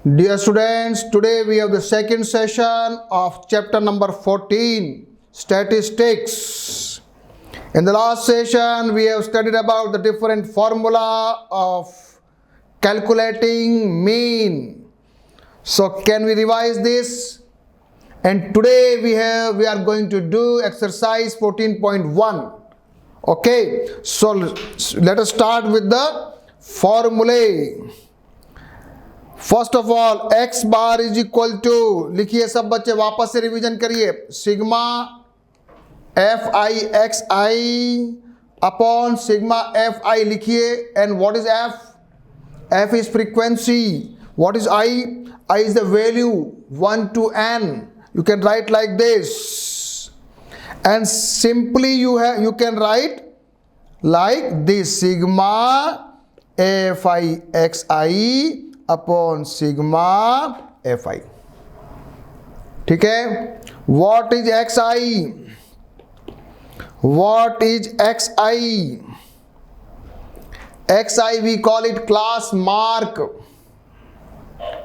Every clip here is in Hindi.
Dear students, today we have the second session of chapter number 14, Statistics. In the last session, we have studied about the different formula of calculating mean. So can we revise this? And today we are going to do exercise 14.1. Okay, so let us start with the formulae. First of all x bar is equal to, लिखिए सब बच्चे, वापस से रिवीजन करिए, sigma F I X I upon sigma F I लिखिए. And what is F? F is frequency. What is I? I is the value 1 to n. You can write like this, and simply you can write like this, sigma f I x I upon sigma F I. ठीक है. What is X I? What is X I? X I we call it class mark.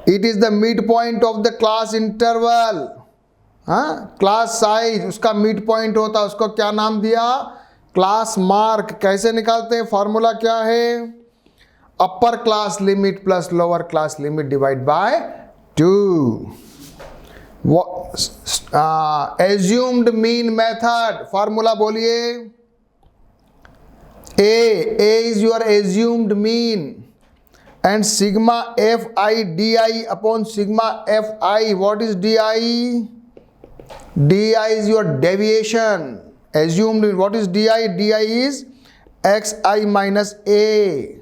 It is the mid point of the class interval. Class size उसका मिड पॉइंट होता है, उसको क्या नाम दिया? Class mark. कैसे निकालते हैं? फॉर्मूला क्या है? Upper class limit plus lower class limit divide by 2. Assumed mean method. Formula बोलिए. A is your assumed mean and sigma F I D I upon sigma F I. What is D I? D I is your deviation. Assumed. What is D I? D I is X I minus A.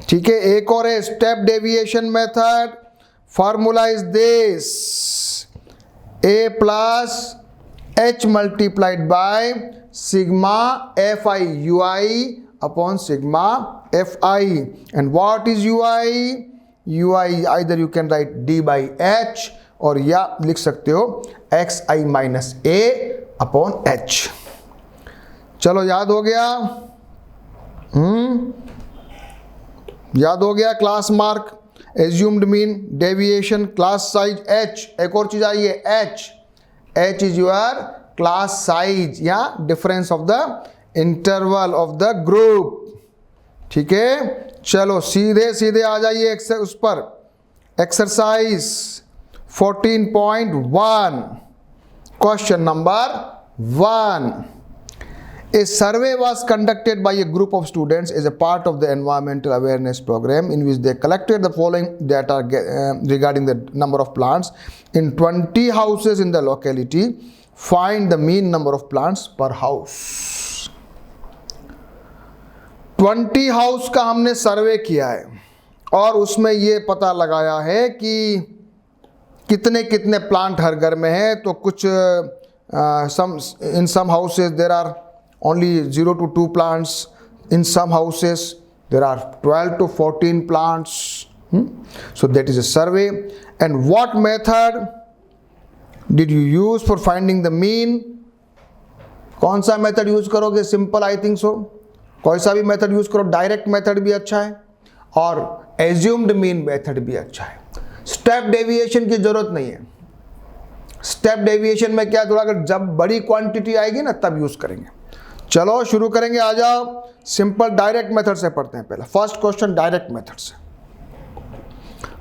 ठीक है. एक और है step deviation method. Formula is this, A plus H multiplied by sigma F I U I upon sigma F I. And what is U I? U I either you can right D by H, और या लिख सकते हो X I minus A upon H. चलो, याद हो गया? याद हो गया? Class mark, assumed mean, deviation, class size, H. एक और चीज आई है H. H is your class size या difference of the interval of the group. ठीक है. चलो सीधे सीधे आ जाइए उस पर. Exercise 14.1, question number 1. A survey was conducted by a group of students as a part of the environmental awareness program, in which they collected the following data regarding the number of plants in 20 houses in the locality. Find the mean number of plants per house. 20 house का हमने सर्वे किया है और उसमें ये पता लगाया है कि कितने कितने प्लांट हर घर में है. तो कुछ in some houses there are only 0 to 2 plants. In some houses there are 12 to 14 plants. So that is a survey. And what method did you use for finding the mean? कौन सा मेथड यूज करोगे? Simple I think so. कोई सा भी मेथड यूज करो. डायरेक्ट मेथड भी अच्छा है और एज्यूम्ड मीन मेथड भी अच्छा है. स्टेप डेविएशन की जरूरत नहीं है. स्टेप डेविएशन में क्या, थोड़ा अगर जब बड़ी क्वांटिटी आएगी ना तब यूज करेंगे. चलो शुरू करेंगे. आ जाओ. सिंपल डायरेक्ट मेथड से पढ़ते हैं. पहला फर्स्ट क्वेश्चन डायरेक्ट मेथड से.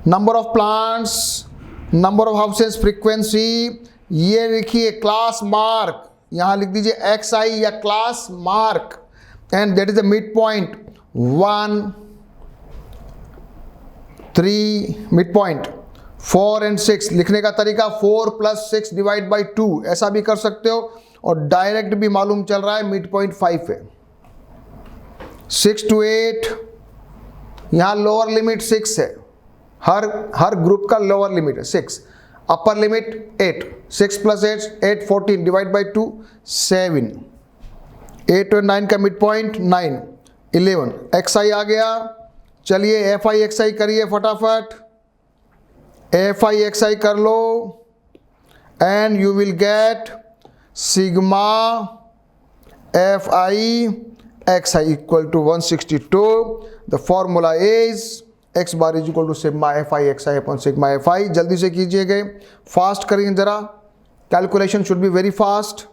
Number of plants, number of houses, frequency. ये लिखिए क्लास मार्क. यहां लिख दीजिए एक्स आई या class mark. And that is the mid point 1, 3, mid point 4 and 6. लिखने का तरीका 4 + 6 डिवाइड बाई 2, ऐसा भी कर सकते हो. और डायरेक्ट भी मालूम चल रहा है मिड पॉइंट 5 है. 6 to 8, यहां लोअर लिमिट 6 है. हर ग्रुप का लोअर लिमिट है 6. Upper limit 8. 6 + 8 14 divide by 2 7. 8 और 9 का मिड पॉइंट 9 11. एक्स आई आ गया. चलिए एफ आई एक्स आई करिए फटाफट. एफ आई एक्स आई कर लो and you will get sigma fi xi equal to 162. The formula is X bar is equal to sigma F I X I upon sigma F I. जल्दी से कीजिएगा, फास्ट करिए जरा, calculation should be very fast.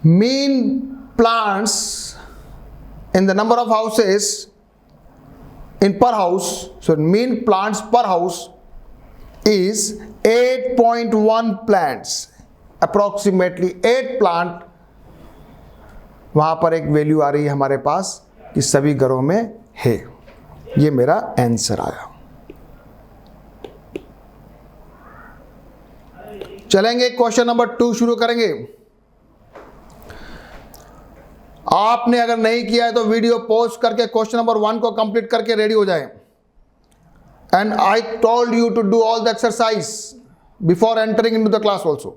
Mean plants in the number of houses in per house, so mean plants per house is 8.1 plants, approximately 8 plant। वहां पर एक वैल्यू आ रही है हमारे पास कि सभी घरों में है। ये मेरा आंसर आया। चलेंगे क्वेश्चन नंबर 2 शुरू करेंगे। आपने अगर नहीं किया है तो वीडियो पॉज करके क्वेश्चन नंबर 1 को कंप्लीट करके रेडी हो जाए। And I told you to do all the exercise before entering into the class also.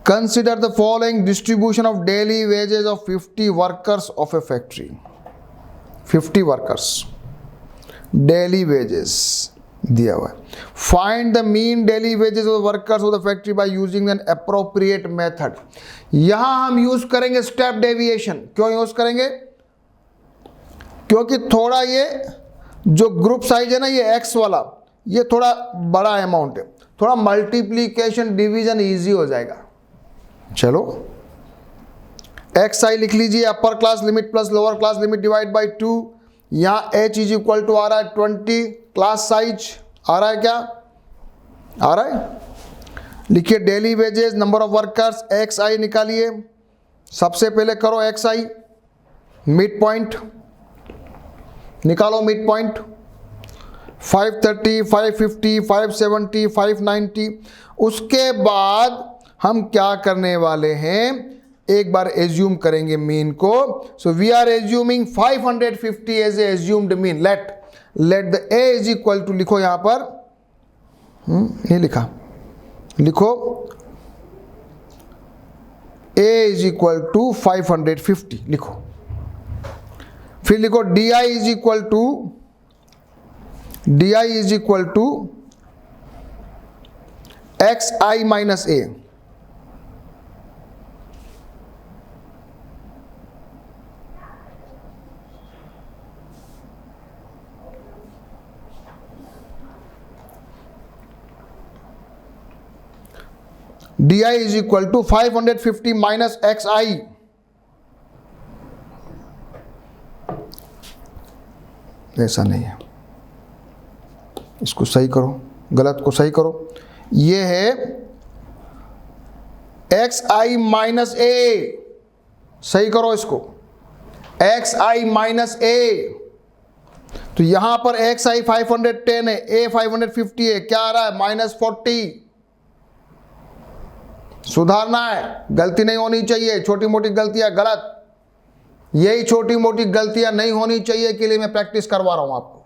Consider the following distribution of daily wages of 50 workers of a factory. 50 workers, daily wages दिया हुआ है। Find the mean daily wages of workers of the factory by using an appropriate method. यहां हम यूज करेंगे स्टेप डेविएशन। क्यों यूज करेंगे? क्योंकि थोड़ा ये जो ग्रुप साइज है ना, ये एक्स वाला, ये थोड़ा बड़ा अमाउंट है, थोड़ा मल्टीप्लीकेशन डिवीजन इजी हो जाएगा। चलो एक्स आई लिख लीजिए, अपर class limit plus lower class limit divide by 2। यहां एच इज इक्वल टू आ रहा है 20, क्लास साइज आ रहा है, क्या आ रहा है? लिखिए daily wages number of workers, X I निकालिए। सबसे पहले करो एक्स आई, मिड पॉइंट निकालो, मिड पॉइंट 530, 550, 570, 590। उसके बाद हम क्या करने वाले हैं, एक बार एज्यूम करेंगे मीन को। So we are assuming 550 as a assumed mean. Let the A is equal to, लिखो यहां पर, नहीं लिखा, लिखो ए इज इक्वल टू 550 लिखो। फिर लिखो D I is equal to X I minus A. D I is equal to 550 minus X I. ऐसा नहीं है, इसको सही करो, गलत को सही करो। ये है एक्स आई माइनस ए, सही करो इसको, एक्स आई माइनस ए। तो यहां पर एक्स आई 510 है, ए 550 है, क्या आ रहा है -40। सुधारना है, गलती नहीं होनी चाहिए, छोटी मोटी गलतियां गलत, यही छोटी मोटी गलतियां नहीं होनी चाहिए के लिए मैं प्रैक्टिस करवा रहा हूं आपको।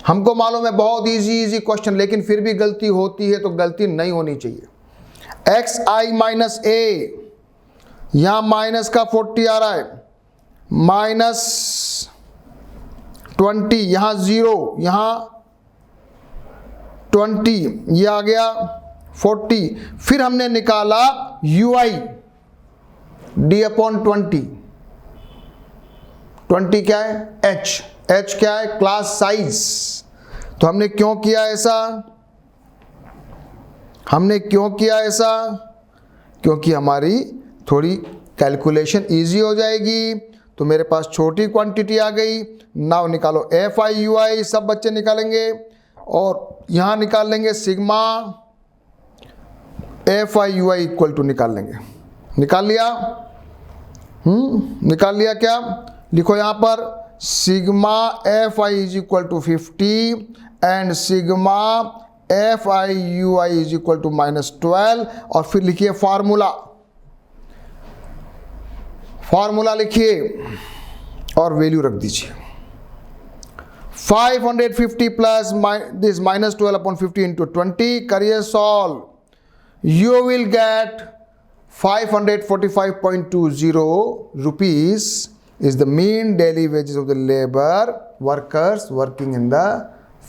हमको मालूम है बहुत इजी क्वेश्चन, लेकिन फिर भी गलती होती है तो गलती नहीं होनी चाहिए। एक्स आई माइनस ए, यहां माइनस का 40 आ रहा है, -20, यहां 0, यहां 20, ये आ गया 40। फिर हमने निकाला यू आई डी अपॉन 20। 20 क्या है? एच। एच क्या है? Class size. तो हमने क्यों किया ऐसा? क्योंकि हमारी थोड़ी कैलकुलेशन इजी हो जाएगी। तो मेरे पास छोटी क्वांटिटी आ गई। नाउ निकालो एफ आई यू आई, सब बच्चे निकालेंगे और यहां निकाल लेंगे sigma F I U I equal to निकाल लेंगे। निकाल लिया? निकाल लिया क्या? लिखो यहां पर sigma F I is equal to 50 and sigma F I U I is equal to -12। और फिर लिखिए फार्मूला लिखिए और वैल्यू रख दीजिए। 550 प्लस दिस -12 अपॉन 50 इंटू 20, करिए solve. You will get 545.20 rupees is the mean daily wages of the labor workers working in the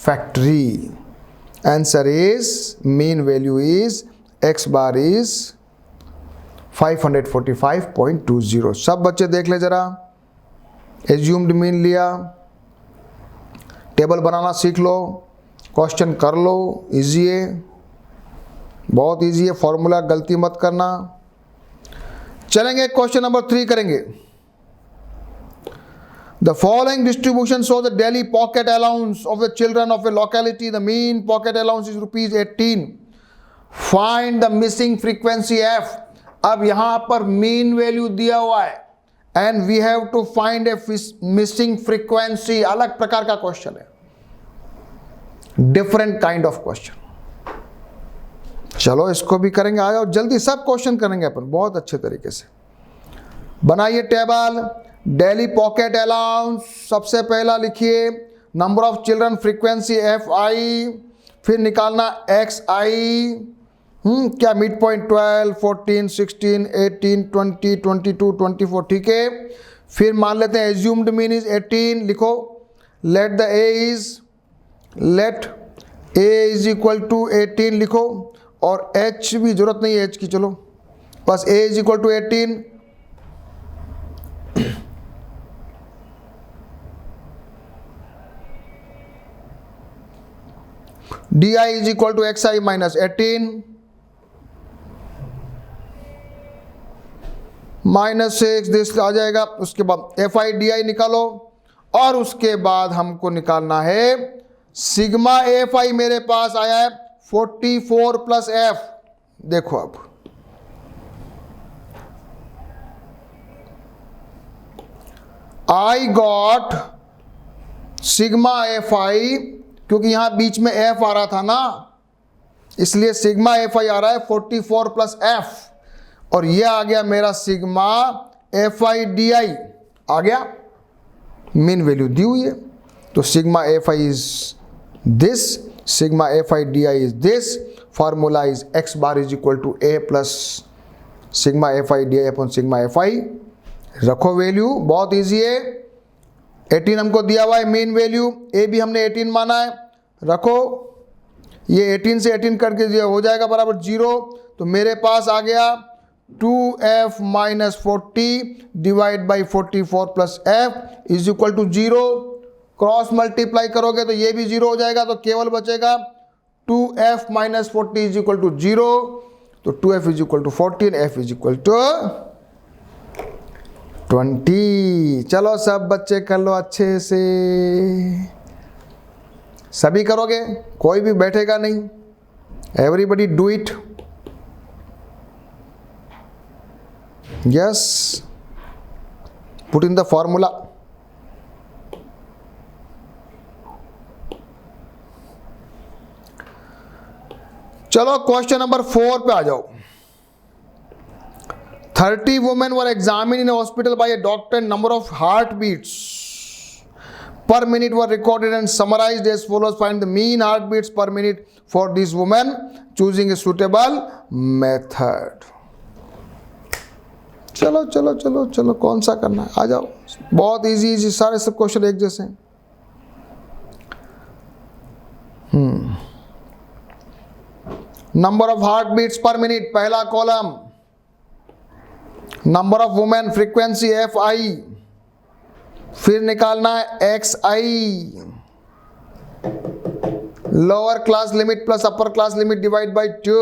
factory. Answer is, mean value is x bar is 545.20। सब बच्चे देख ले जरा, एज्यूम्ड मीन लिया, टेबल बनाना सीख लो, क्वेश्चन कर लो, इजी है, बहुत इजी है, फॉर्मूला गलती मत करना। चलेंगे क्वेश्चन नंबर 3 करेंगे। The following distribution shows the daily pocket allowance of the children of a locality. The mean pocket allowance is rupees 18. Find the missing frequency f. अब यहां पर मीन वैल्यू दिया हुआ है and we have to find a missing frequency. अलग प्रकार का क्वेश्चन है, डिफरेंट काइंड ऑफ क्वेश्चन। चलो इसको भी करेंगे, आ जाओ जल्दी, सब क्वेश्चन करेंगे अपन बहुत अच्छे तरीके से। बनाइए टेबल, डेली पॉकेट अलाउंस, सबसे पहला लिखिए number of children frequency F I, फिर निकालना एक्स आई, क्या मिड पॉइंट 12, 14, 16, 18, 20, 22, 24, ठीक है। फिर मान लेते हैं एज्यूम्ड मीन इज 18, लिखो let the A is equal to 18 लिखो, और एच भी जरूरत नहीं है एच की, चलो बस A is equal to 18। D I is equal to X I minus 18 minus 6 this आ जाएगा। उसके बाद एफ आई डी आई निकालो, और उसके बाद हमको निकालना है सिग्मा एफ आई। मेरे पास आया है 44 प्लस एफ। देखो अब आई गॉट सिग्मा एफ आई, क्योंकि यहां बीच में एफ आ रहा था ना, इसलिए सिग्मा एफ आई आ रहा है 44 प्लस एफ, और यह आ गया मेरा sigma F I D I आ गया। मीन वैल्यू दी हुई है, तो sigma F I is this, sigma F I D I is this, formula is X bar is equal to A plus sigma F I D I upon sigma F I. रखो वैल्यू, बहुत इजी है। 18 हमको दिया हुआ है मीन वैल्यू, ए भी हमने 18 माना है, रखो ये 18 से 18 करके हो जाएगा बराबर 0। तो मेरे पास आ गया 2f minus 40 divide by 44 plus F is equal to 0। Cross multiply करोगे तो ये भी 0 हो जाएगा, तो केवल बचेगा 2f minus 40 is equal to 0। तो 2f is equal to 14, f is equal to 20। चलो सब बच्चे कर लो अच्छे से, सभी करोगे, कोई भी बैठेगा नहीं, everybody do it. Yes, put in the formula. चलो क्वेश्चन नंबर 4 पे आ जाओ। 30 women were examined in a hospital by a doctor, and number of heartbeats per minute were recorded and summarized as follows. Find the mean heartbeats per minute for these women, choosing a suitable method. चलो चलो चलो चलो, कौन सा करना है, आ जाओ, बहुत इजी इजी, सारे सब क्वेश्चन एक जैसे हैं। Number of heartbeats per minute, पहला column, number of women frequency F I, फिर निकालना है X I, lower class limit plus upper class limit divide by 2,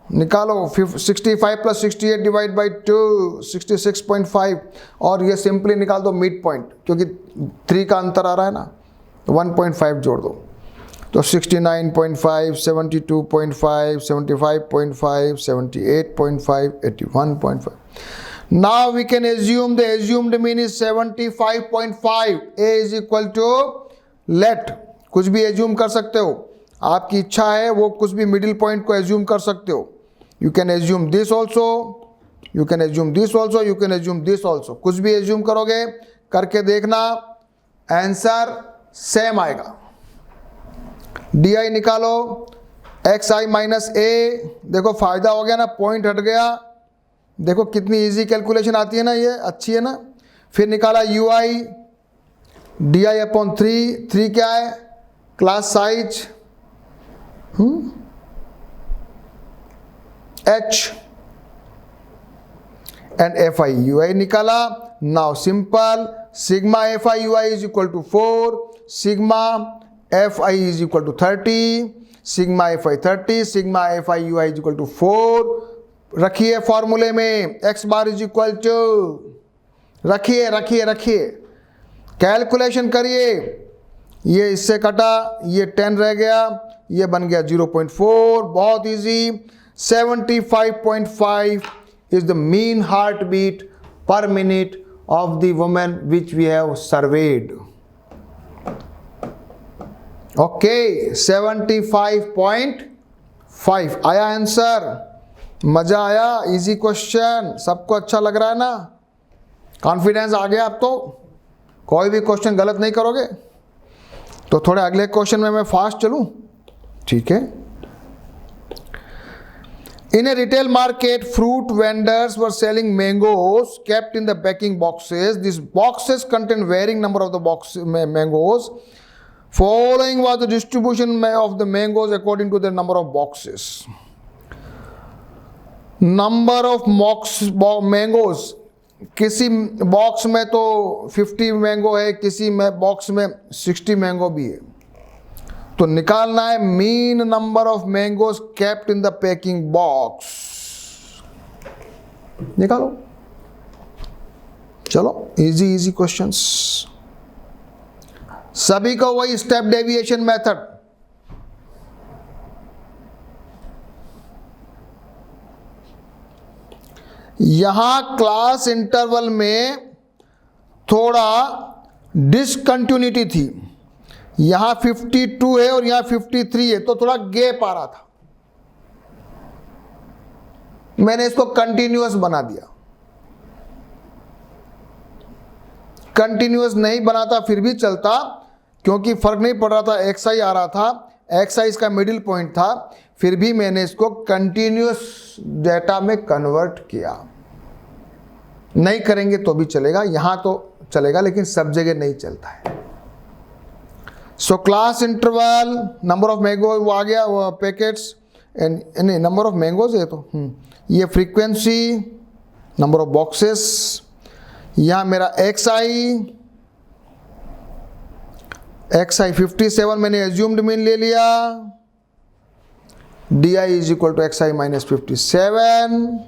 निकालो 65 प्लस 68 डिवाइड बाई 2 66.5, और ये सिंपली निकाल दो मिड पॉइंट, क्योंकि 3 का अंतर आ रहा है ना, तो 1.5 जोड़ दो, तो 69.5 72.5 75.5 78.5 81.5। Now we can assume the assumed mean is 75.5. A is equal to let, कुछ भी एज्यूम कर सकते हो, आपकी इच्छा है वो कुछ भी मिडिल पॉइंट को एज्यूम कर सकते हो। You can assume this also, you can assume this also, you can assume this also, कुछ भी एज्यूम करोगे, करके देखना आंसर सेम आएगा। डी आई निकालो, एक्स आई माइनस ए, देखो फायदा हो गया ना, पॉइंट हट गया, देखो कितनी इजी कैलकुलेशन आती है ना, ये अच्छी है ना। फिर निकाला U I D I upon 3 क्या है, class size H, and F I U I निकाला, Now simple, sigma fi ui is equal to 4, sigma fi is equal to 30, sigma fi 30, sigma fi ui is equal to 4. रखिए फॉर्मूले में x bar is equal to, रखिए कैलकुलेशन करिए, ये इससे कटा, ये 10 रह गया, ये बन गया 0.4, बहुत easy. 75.5 is the mean heartbeat per minute of the woman which we have surveyed. Okay, 75.5 आया आंसर। मजा आया, इजी क्वेश्चन, सबको अच्छा लग रहा है ना? कॉन्फिडेंस आ गया अब तो, कोई भी क्वेश्चन गलत नहीं करोगे। तो थोड़े अगले क्वेश्चन में मैं फास्ट चलूं, ठीक है। In a retail market, fruit vendors were selling mangoes kept in the packing boxes. These boxes contain varying number of the mangoes. Following was the distribution of the mangoes according to the number of boxes. Number of mangoes, किसी बॉक्स में तो 50 मैंगो है, किसी में बॉक्स में 60 मैंगो भी है। तो निकालना है mean number of mangoes kept in the packing box. निकालो, चलो इजी क्वेश्चंस, सभी को वही स्टेप डेविएशन मेथड। यहां क्लास इंटरवल में थोड़ा डिसकंटिन्यूटी थी, यहां 52 है और यहां 53 है, तो थोड़ा गैप आ रहा था। मैंने इसको कंटिन्यूअस बना दिया। कंटिन्यूअस नहीं बनाता फिर भी चलता, क्योंकि फर्क नहीं पड़ रहा था, एक्स आई आ रहा था, एक्स आई इसका मिडिल पॉइंट था, फिर भी मैंने इसको कंटिन्यूअस डेटा में कन्वर्ट किया। नहीं करेंगे तो भी चलेगा, यहां तो चलेगा लेकिन सब जगह नहीं चलता है। So class interval, number of mango वो आ गया, वो packets and number of mangoes है तो ये फ्रीक्वेंसी, नंबर ऑफ बॉक्सेस, यहां मेरा एक्स आई 57 मैंने एज्यूम्ड मीन ले लिया, D I is equal to X I minus 57,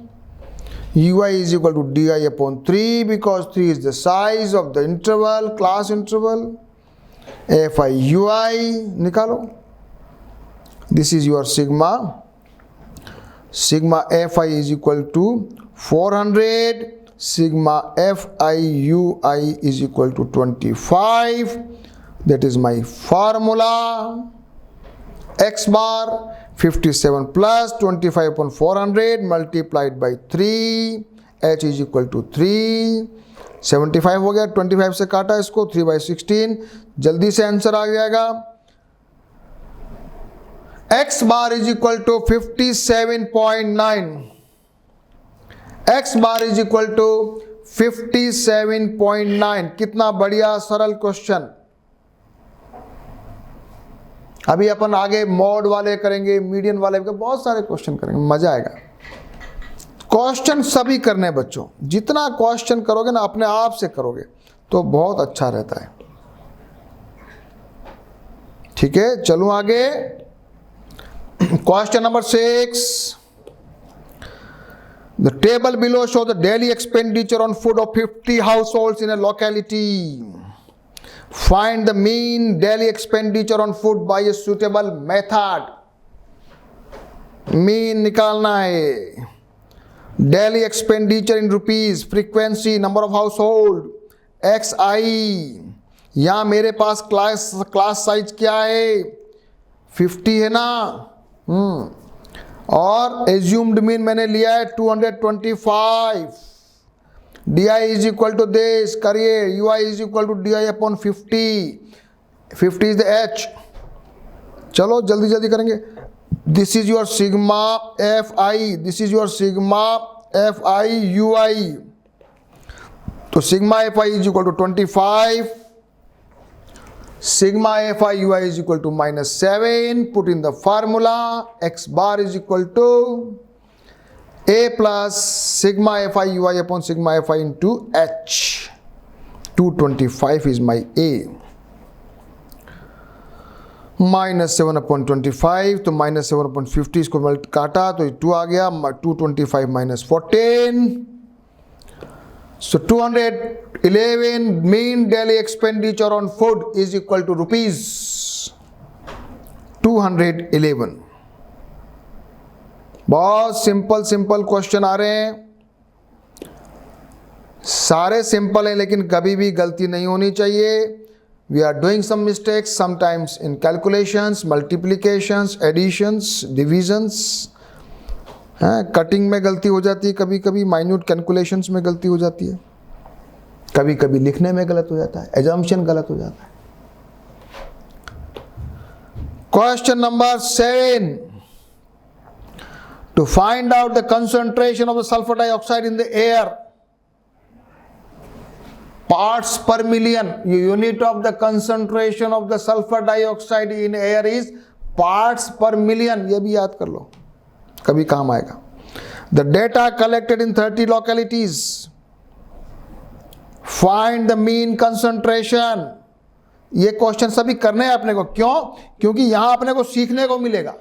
ui is equal to di upon 3 because 3 is the size of the interval, class interval, fi ui निकालो, this is your sigma fi is equal to 400, sigma fi ui is equal to 25, that is my formula, x bar 57 plus 25 upon 400 multiplied by 3, h is equal to 3, 75 हो गया, 25 से काटा इसको, 3 by 16, जल्दी से आंसर आ जाएगा। x bar is equal to 57.9, x bar is equal to 57.9। कितना बढ़िया सरल क्वेश्चन। अभी अपन आगे मॉड वाले करेंगे, मीडियन वाले, बहुत सारे क्वेश्चन करेंगे, मजा आएगा। क्वेश्चन सभी करने हैं बच्चों, जितना क्वेश्चन करोगे ना अपने आप से करोगे तो बहुत अच्छा रहता है। ठीक है, चलो आगे। Question number 6, the table below show the daily expenditure on food of 50 households in a locality. Find the mean daily expenditure on food by a suitable method. Mean निकालना है। Daily expenditure in rupees, frequency, number of household, XI। यहाँ मेरे पास क्लास साइज क्या है? 50 है ना? और assumed mean मैंने लिया है 225। di is equal to this, करिए, ui is equal to di upon 50, 50 is the h। चलो जल्दी जल्दी करेंगे। this is your sigma fi, this is your sigma fi ui, तो sigma fi is equal to 25, sigma fi ui is equal to -7, put in the formula, x bar is equal to a plus sigma fi ui upon sigma fi into h। 225 is my A. Minus 7/25, तो माइनस 7/50 इसको काटा तो 2 आ गया, 225 minus 14. So 211 mean daily expenditure on food is equal to rupees 211. बहुत सिंपल क्वेश्चन आ रहे हैं, सारे सिंपल हैं, लेकिन कभी भी गलती नहीं होनी चाहिए. We are doing some mistakes sometimes in calculations, multiplications, additions, divisions. Cutting में गलती हो जाती है, कभी कभी माइन्यूट कैलकुलेशंस में गलती हो जाती है, कभी कभी लिखने में गलत हो जाता है, एजम्पशन गलत हो जाता है. Question number 7. To find out the concentration of the sulfur dioxide in the air, parts per million, unit of the concentration of the sulfur dioxide in air is parts per million. ये भी याद कर लो, कभी काम आएगा. The data collected in 30 localities, find the mean concentration. ये क्वेश्चन सभी करने हैं अपने को. क्यों? क्योंकि यहां अपने को सीखने को मिलेगा,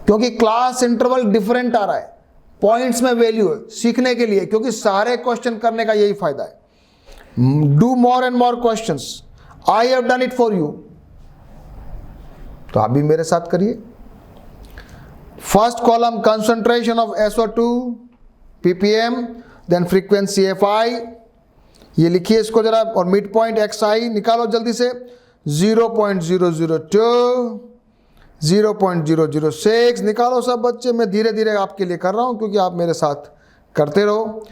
क्योंकि क्लास इंटरवल डिफरेंट आ रहा है, पॉइंट्स में वैल्यू है सीखने के लिए, क्योंकि सारे क्वेश्चन करने का यही फायदा है. Do more and more questions. I have done it for you, तो आप भी मेरे साथ करिए. First column concentration of SO2 ppm, then frequency FI, ये लिखिए इसको जरा, और मिड पॉइंट XI निकालो जल्दी से. 0.002, 0.006 निकालो सब बच्चे. मैं धीरे धीरे आपके लिए कर रहा हूं क्योंकि आप मेरे साथ करते रहो.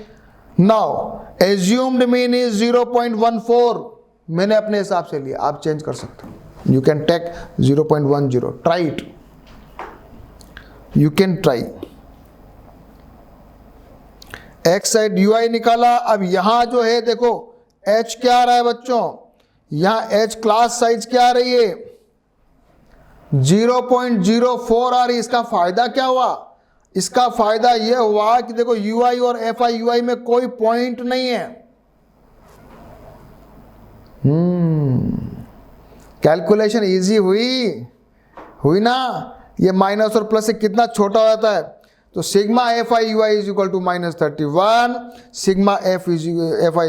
Now assumed mean is 0.14. मैंने अपने हिसाब से लिया, आप चेंज कर सकते हो. You can take 0.10. Try it, you can try. X side UI निकाला. अब यहां जो है देखो H क्या आ रहा है बच्चों, यहां H क्लास साइज क्या आ रही है, 0.04 आ रही. इसका फायदा क्या हुआ? इसका फायदा यह हुआ कि देखो UI और FI UI में कोई पॉइंट नहीं है. कैलकुलेशन इजी हुई ना. ये माइनस और प्लस से कितना छोटा हो जाता है. तो sigma FI UI is equal to -31, sigma FI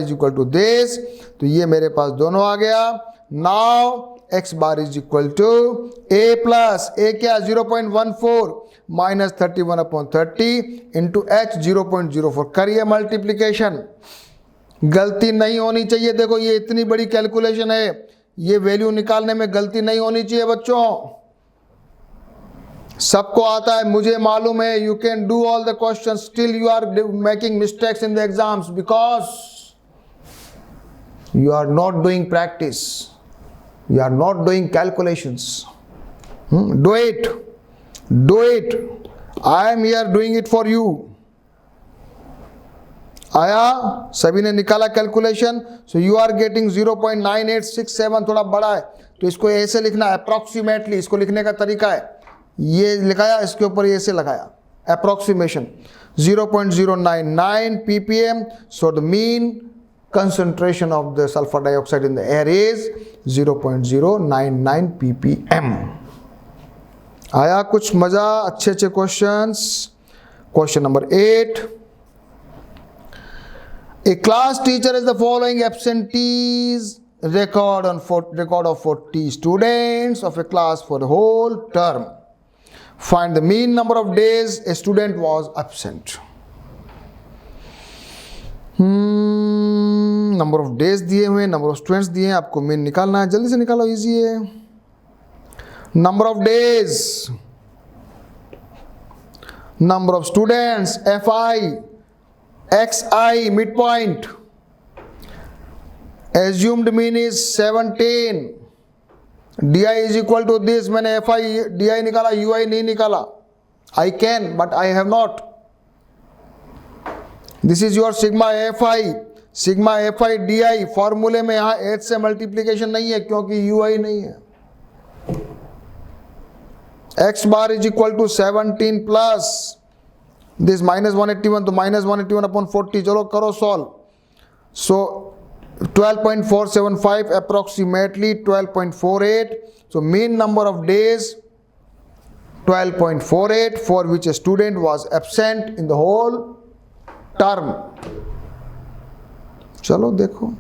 is equal to this. तो ये मेरे पास दोनों आ गया. Now x bar is equal to a plus a क्या 0.14 माइनस 31/30 इंटू H 0.04. करिए मल्टीप्लीकेशन, गलती नहीं होनी चाहिए. देखो ये इतनी बड़ी कैलकुलेशन है, ये वैल्यू निकालने में गलती नहीं होनी चाहिए बच्चों. सबको आता है, मुझे मालूम है. You can do all the question, still you are making mistakes in the exams because you are not doing practice, you are not doing calculations. Do it, I am here doing it for you. आया, सभी ने निकाला calculation. So you are getting 0.9867. थोड़ा बड़ा है तो इसको ऐसे लिखना अप्रोक्सीमेटली. इसको लिखने का तरीका है, ये लिखाया, इसके ऊपर ऐसे लगाया approximation. 0.099 ppm. So the mean concentration of the sulfur dioxide in the air is 0.099 ppm. आया कुछ मजा, अच्छे questions. Question number 8. A class teacher is the following absentees record of 40 students of a class for the whole term. Find the mean number of days a student was absent. Number of days दिए हुए, नंबर ऑफ स्टूडेंट्स दिए हैं, आपको मीन निकालना है. जल्दी से निकालो, इजी है. Number of days, number of students FI, XI mid point, assumed mean is 17. DI is equal to this. मैंने FI DI निकाला, UI नहीं निकाला. I can but I have not. This is your sigma FI, sigma FI DI. फॉर्मूले में यहां H से मल्टीप्लीकेशन नहीं है क्योंकि UI नहीं है. x bar is equal to 17 plus this -181, तो -181/40. चलो करो solve. So 12.475 approximately 12.48. So mean number of days 12.48 for which a student was absent in the whole term. चलो देखो,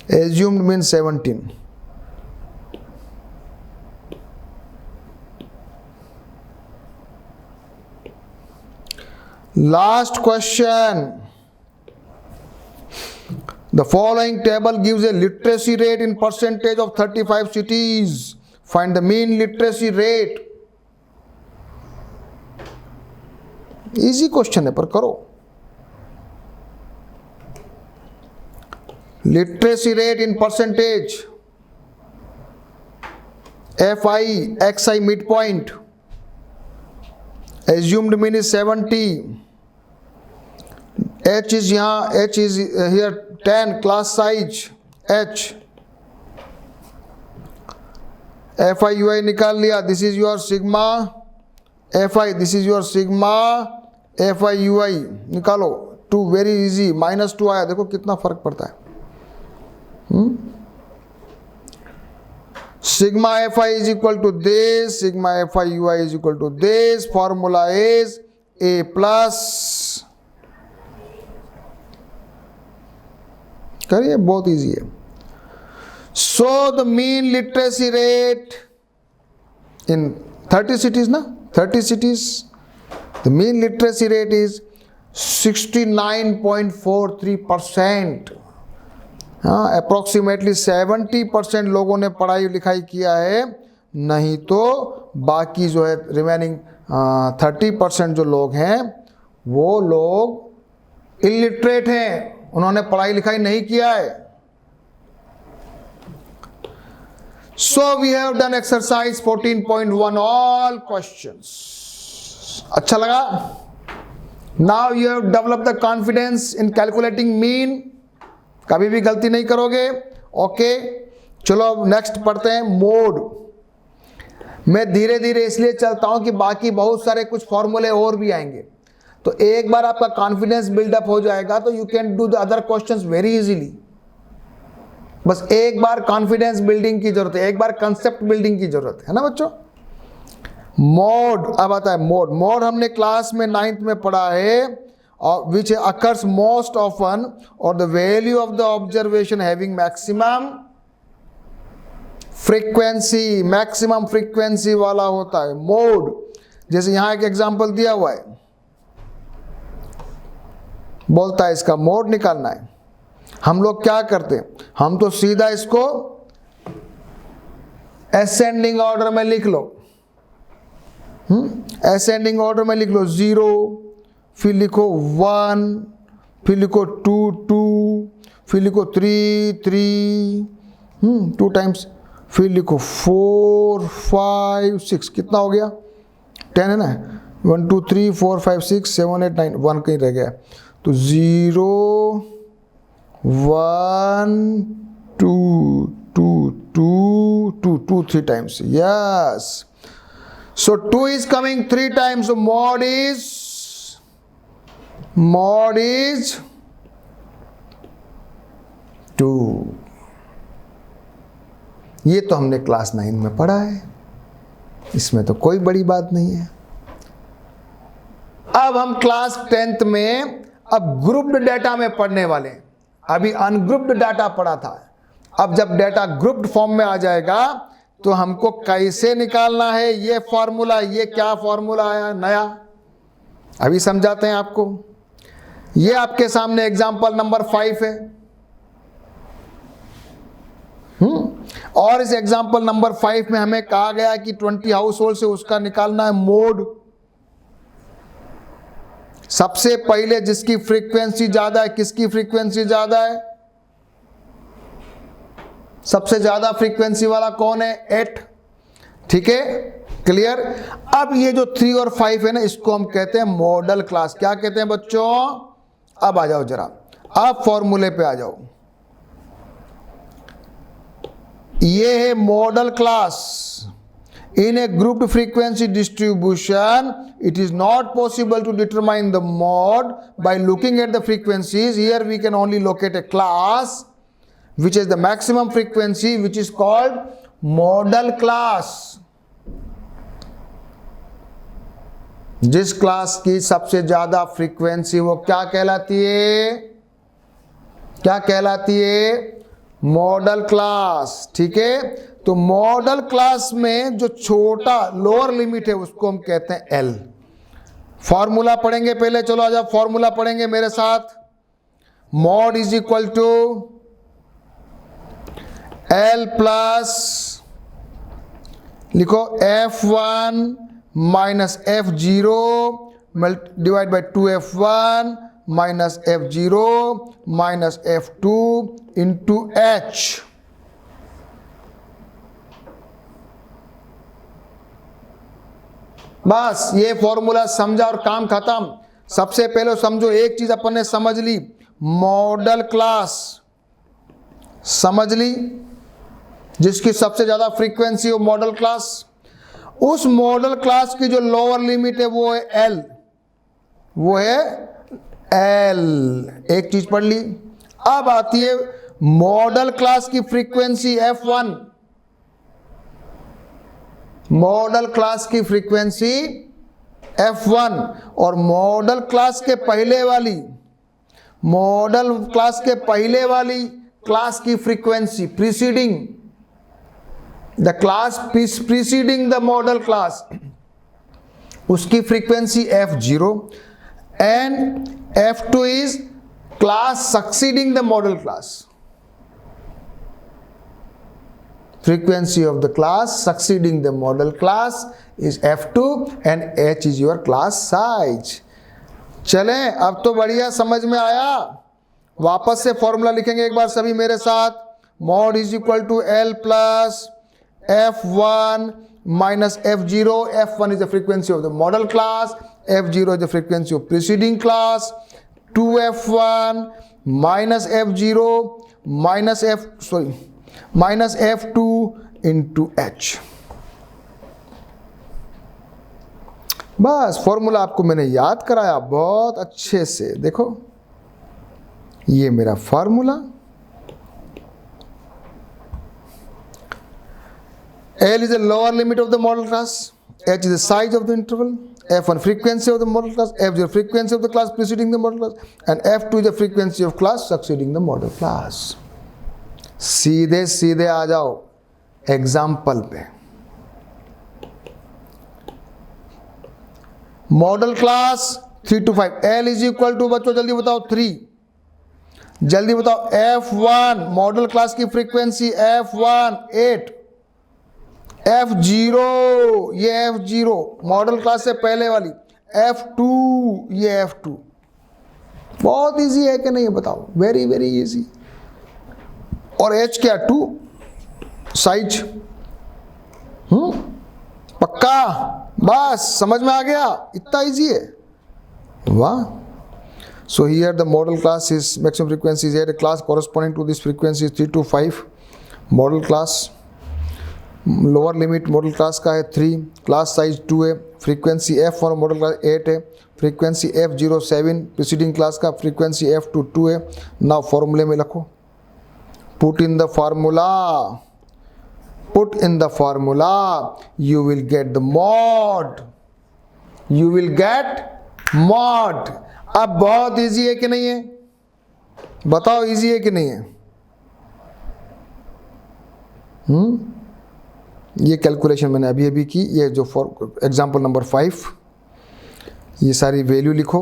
assumed means 17. Last question. The following table gives a literacy rate in percentage of 35 cities. Find the mean literacy rate. Easy question है पर करो. Literacy rate in percentage. FI, XI midpoint. Assumed mean is 70. H is यहाँ, H is here 10, class size H. FI UI निकाल लिया. This is your sigma FI, this is your sigma FI UI निकालो. 2 very easy. -2 आया, देखो कितना फर्क पड़ता है. Sigma FI is equal to this, sigma FI UI is equal to this. Formula is A plus. करिए, बहुत इजी है. So the mean literacy rate in 30 cities ना, 30 cities, the mean literacy rate is 69.43%. हाँ, अप्रोक्सीमेटली 70% लोगों ने पढ़ाई लिखाई किया है, नहीं तो बाकी जो है रिमेनिंग 30% जो लोग हैं वो लोग इलिटरेट हैं, उन्होंने पढ़ाई लिखाई नहीं किया है. So we have done exercise 14.1 all questions. अच्छा लगा? Now you have developed the confidence in calculating mean. कभी भी गलती नहीं करोगे. ओके, चलो अब नेक्स्ट पढ़ते हैं मोड. मैं धीरे धीरे इसलिए चलता हूं कि बाकी बहुत सारे कुछ फॉर्मूले और भी आएंगे, तो एक बार आपका कॉन्फिडेंस बिल्डअप हो जाएगा तो you can do the other questions very easily. बस एक बार कॉन्फिडेंस बिल्डिंग की जरूरत है, एक बार कंसेप्ट बिल्डिंग की जरूरत है ना बच्चों. मोड अब आता है. मोड हमने क्लास में 9th में पढ़ा है, which occurs most often or the value of the observation having maximum frequency, maximum frequency वाला होता है मोड. जैसे यहां एक एग्जांपल दिया हुआ है, बोलता है इसका मोड निकालना है. हम लोग क्या करते हैं, हम तो सीधा इसको असेंडिंग ऑर्डर में लिख लो. असेंडिंग ऑर्डर में लिख लो. 0, फिर लिखो 1, फिर लिखो 2, 2, फिर लिखो 3, 3, 2 टाइम्स, फिर लिखो 4, 5, 6. कितना हो गया? 10 है ना. 1 2 3 4 5 6 7 8 9, 1 कहीं रह गया. तो 0 1 2 2 2 2 2 3 times. Yes. So 2 is coming 3 times. So mod is 2. ये तो हमने क्लास 9 में पढ़ा है, इसमें तो कोई बड़ी बात नहीं है. अब हम क्लास 10th में अब ग्रुप्ड डाटा में पढ़ने वाले हैं. अभी अनग्रुप्ड डाटा पढ़ा था. अब जब डाटा ग्रुप्ड फॉर्म में आ जाएगा तो हमको कैसे निकालना है ये फॉर्मूला. ये क्या फॉर्मूला आया नया, अभी समझाते हैं आपको. ये आपके सामने एग्जाम्पल नंबर 5 है. और इस एग्जाम्पल नंबर 5 में हमें कहा गया कि 20 हाउस होल्ड से उसका निकालना है मोड. सबसे पहले जिसकी फ्रीक्वेंसी ज्यादा है, किसकी फ्रीक्वेंसी ज्यादा है? सबसे ज्यादा फ्रीक्वेंसी वाला कौन है? 8. ठीक है, क्लियर. अब ये जो 3 और 5 है ना, इसको हम कहते हैं मॉडल क्लास. क्या कहते हैं बच्चों? अब आ जाओ जरा, अब फॉर्मूले पे आ जाओ. ये है model class. In a grouped frequency distribution, it is not possible to determine the mode by looking at the frequencies. Here we can only locate a class which is the maximum frequency, which is called modal class. जिस क्लास की सबसे ज्यादा फ्रीक्वेंसी वो क्या कहलाती है? क्या कहलाती है? Model class. ठीक है, तो मॉडल क्लास में जो छोटा लोअर लिमिट है उसको हम कहते हैं एल। फॉर्मूला पढ़ेंगे पहले, चलो आज फॉर्मूला पढ़ेंगे मेरे साथ। Mode is equal to L plus, लिखो F1 minus F0 divide by 2F1 minus F0 minus F2 into H। बस ये फॉर्मूला समझा और काम खत्म। सबसे पहले समझो एक चीज अपन ने समझ ली, मॉडल क्लास समझ ली, जिसकी सबसे ज्यादा फ्रीक्वेंसी हो मॉडल क्लास। उस मॉडल क्लास की जो लोअर लिमिट है वो है एल, वो है एल। एक चीज पढ़ ली। अब आती है मॉडल क्लास की फ्रीक्वेंसी F1। मॉडल क्लास की फ्रीक्वेंसी F1 और मॉडल क्लास के पहले वाली, मॉडल क्लास के पहले वाली क्लास की frequency preceding the class preceding the modal class, उसकी frequency F0 and F2 is class succeeding the modal class. Frequency of the class succeeding the model class is F2 and H is your class size। चलें, अब तो बढ़िया समझ में आया। वापस से फॉर्मूला लिखेंगे एक बार सभी मेरे साथ। Mode is equal to L plus F1 minus F0। F1 is the frequency of the model class, F0 is the frequency of preceding class। 2F1 minus F0 minus F2 into H। बस फॉर्मूला आपको मैंने याद कराया बहुत अच्छे से। देखो ये मेरा formula, L is the lower limit of the model class, H is the size of the interval, F1 frequency of the model class, F0 frequency of the class preceding the model class, and F2 is the frequency of class succeeding the model class। सीधे सीधे आ जाओ एग्जाम्पल पे। Modal class 3 to 5, L is equal to, बच्चों जल्दी बताओ 3, जल्दी बताओ। F1 मॉडल क्लास की फ्रीक्वेंसी F1 8, F0 ये F0 मॉडल क्लास से पहले वाली, F2 ये F2। बहुत इजी है कि नहीं बताओ? Very very easy. और H क्या? 2 साइज। पक्का? बस समझ में आ गया, इतना इजी है। वाह। So here the model class is maximum frequency is a class corresponding to this frequency is 3 to 5 model class। Lower limit model class का है 3, क्लास साइज 2 है, फ्रीक्वेंसी F1 मॉडल क्लास 8 है, फ्रीक्वेंसी F0 7, प्रीसीडिंग क्लास का फ्रीक्वेंसी F2 2 है। नाउ फॉर्मूले में लिखो, put in the formula, put in the formula, you will get the mod, you will gate mod. अब बहुत इजी है कि नहीं है? बताओ इजी है कि नहीं है? ये कैलकुलेशन मैंने अभी अभी की, ये जो फॉर एग्जाम्पल नंबर 5, ये सारी वैल्यू लिखो,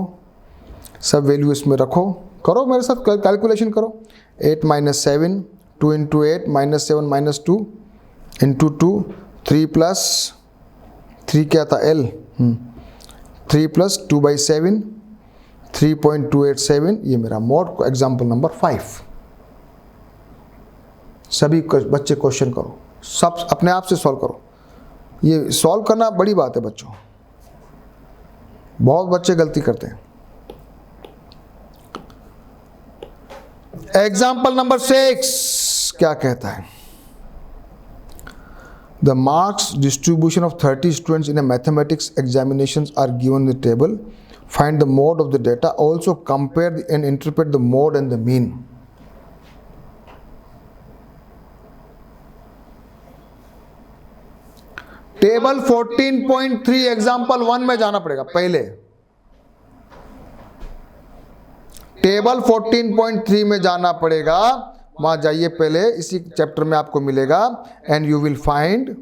सब वैल्यू इसमें रखो, करो मेरे साथ कैलकुलेशन करो। 8 minus 7, 2 into 8 minus 7 minus 2 into 2, 3 plus 3 क्या था? L, 3 plus 2 by 7, 3.287, ये मेरा मॉड एग्जाम्पल नंबर 5। सभी बच्चे क्वेश्चन करो, सब अपने आप से सॉल्व करो। ये सॉल्व करना बड़ी बात है बच्चों, बहुत बच्चे गलती करते हैं। एग्जाम्पल नंबर 6 क्या कहता है? The marks distribution of 30 students in a mathematics examinations are given in the table. Find the mode of the data. Also compare and interpret the mode and the mean. Table 14.3 example 1 में जाना पड़ेगा पहले. टेबल 14.3 में जाना पड़ेगा, वहां जाइए पहले, इसी चैप्टर में आपको मिलेगा. एंड यू विल फाइंड,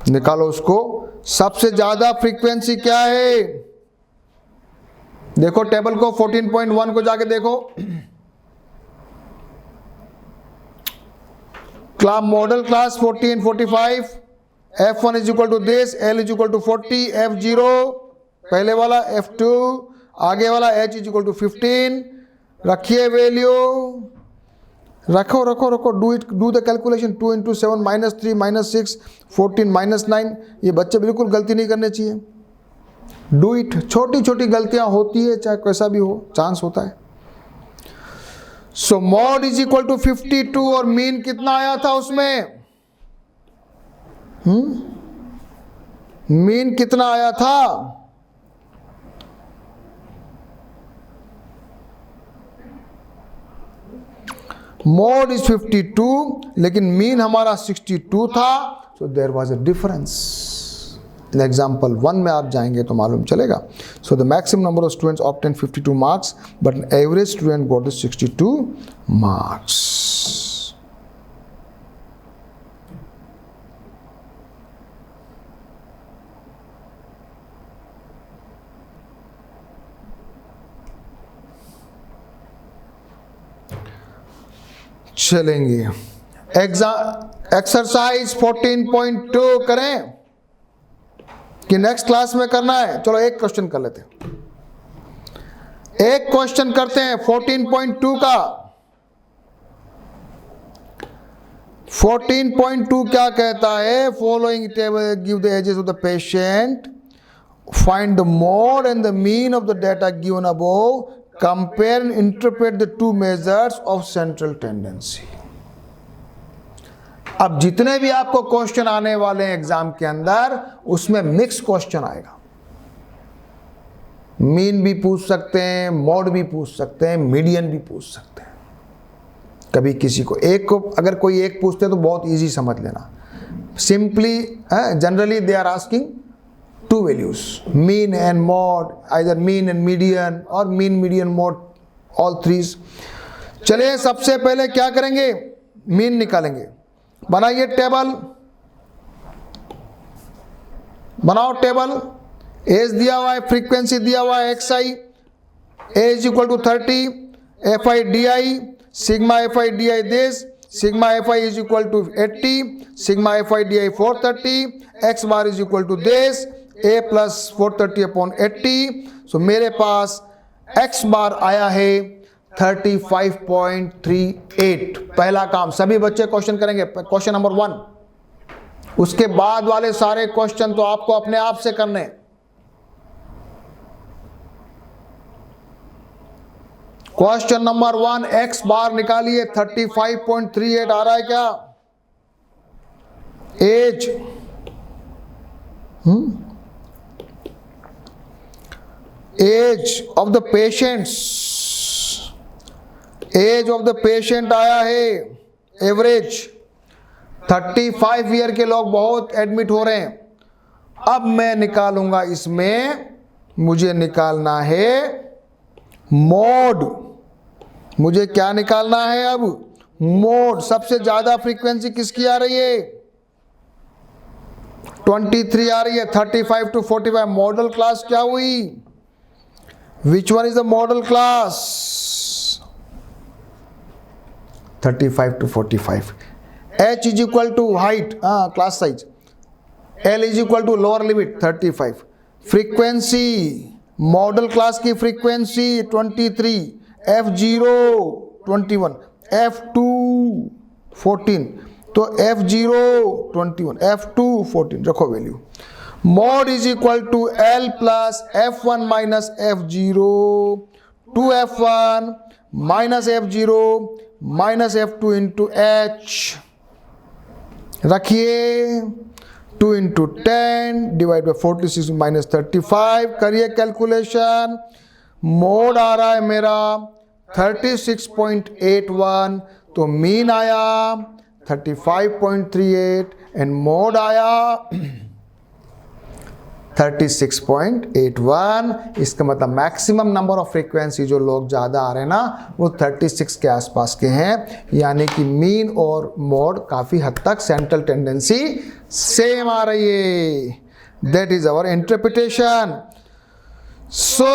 निकालो उसको. सबसे ज्यादा फ्रीक्वेंसी क्या है? देखो टेबल को 14.1 को जाके देखो. Class model class 40 and 45. F1 is equal to this, L is equal to 40, F0 पहले वाला, F2 आगे वाला, H is equal to 15. रखिए वैल्यू, रखो रखो रखो. Do the calculation. 2 into 7 minus 3 minus 6 14 minus 9. ये बच्चे बिल्कुल गलती नहीं करने चाहिए. Do it. छोटी छोटी गलतियां होती है, चाहे कैसा भी हो, चांस होता है. सो मॉड इज इक्वल टू 52 और मीन कितना आया था उसमें? मीन कितना आया था? मोड इज 52, लेकिन मीन हमारा 62 था. So there was a difference. Example 1 में आप जाएंगे तो मालूम चलेगा. So the maximum number of students obtain 52 marks, but average student got the 62 marks. चलेंगे. एक्सरसाइज 14.2 करें कि नेक्स्ट क्लास में करना है? चलो एक क्वेश्चन कर लेते हैं. एक क्वेश्चन करते हैं 14.2 का. 14.2 क्या कहता है? Following table give the ages of the patient, find the mode and the mean of the data given above, compare and interpret the two measures of central tendency. अब जितने भी आपको क्वेश्चन आने वाले हैं एग्जाम के अंदर, उसमें मिक्स क्वेश्चन आएगा. मीन भी पूछ सकते हैं, मोड भी पूछ सकते हैं, मीडियन भी पूछ सकते हैं. कभी किसी को एक को, अगर कोई एक पूछते हैं तो बहुत इजी समझ लेना. Simply generally they are asking two values, mean and mode, either mean and median or mean median mode, all threes. चलिए सबसे पहले क्या करेंगे? मीन निकालेंगे. बनाइए टेबल, बनाओ टेबल. एज दिया हुआ है, फ्रीक्वेंसी दिया हुआ है xi, age equal to 30, fi di, sigma fi di this, sigma fi is equal to 80, sigma fi di 430, x bar is equal to this, a plus 430 upon 80. सो मेरे पास x बार आया है 35.38. पहला काम सभी बच्चे क्वेश्चन करेंगे, क्वेश्चन नंबर 1. उसके बाद वाले सारे क्वेश्चन तो आपको अपने आप से करने. क्वेश्चन नंबर 1, x बार निकालिए. 35.38 आ रहा है क्या? Age age of the patients, age of the patient आया है एवरेज. 35 ईयर के लोग बहुत एडमिट हो रहे हैं. अब मैं निकालूंगा, इसमें मुझे निकालना है मोड. मुझे क्या निकालना है अब? मोड. सबसे ज्यादा फ्रीक्वेंसी किसकी आ रही है? 23 आ रही है. 35 to 45 मॉडल क्लास क्या हुई? Which one is the model class? 35 to 45. H is equal to height, class size. L is equal to lower limit 35. Frequency, model class की frequency 23, F0 21, F2 14. तो F0 21, F2 14. रखो value. Mod is equal to L plus F1 minus F0, 2F1 minus F0 minus F2 into H. रखिए 2 into 10 डिवाइड बाई 46 माइनस 35, करिए कैलकुलेशन। मोड आ रहा है मेरा 36.81, तो मीन आया 35.38 एंड मोड आया 36.81। इसका मतलब मैक्सिमम नंबर ऑफ फ्रीक्वेंसी जो लोग ज़्यादा आ रहे हैं ना वो 36 के आसपास के हैं, यानी कि मीन और मोड काफ़ी हद तक सेंट्रल टेंडेंसी सेम आ रही है। That is our interpretation. So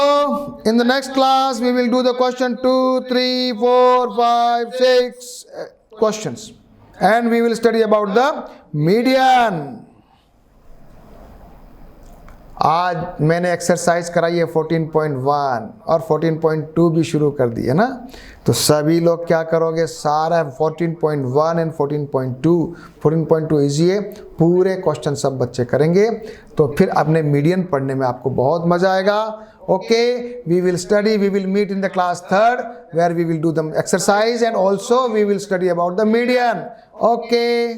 in the next class we will do the question 2, 3, 4, 5, 6 questions and we will study about the median. आज मैंने एक्सरसाइज कराई है 14.1 और 14.2 भी शुरू कर दी है ना, तो सभी लोग क्या करोगे, सारा 14.1 एंड 14.2 इजी है, पूरे क्वेश्चन सब बच्चे करेंगे, तो फिर अपने मीडियन पढ़ने में आपको बहुत मजा आएगा। Okay, we will meet in the class 3rd where we will do the exercise and also we will study about the median. Okay.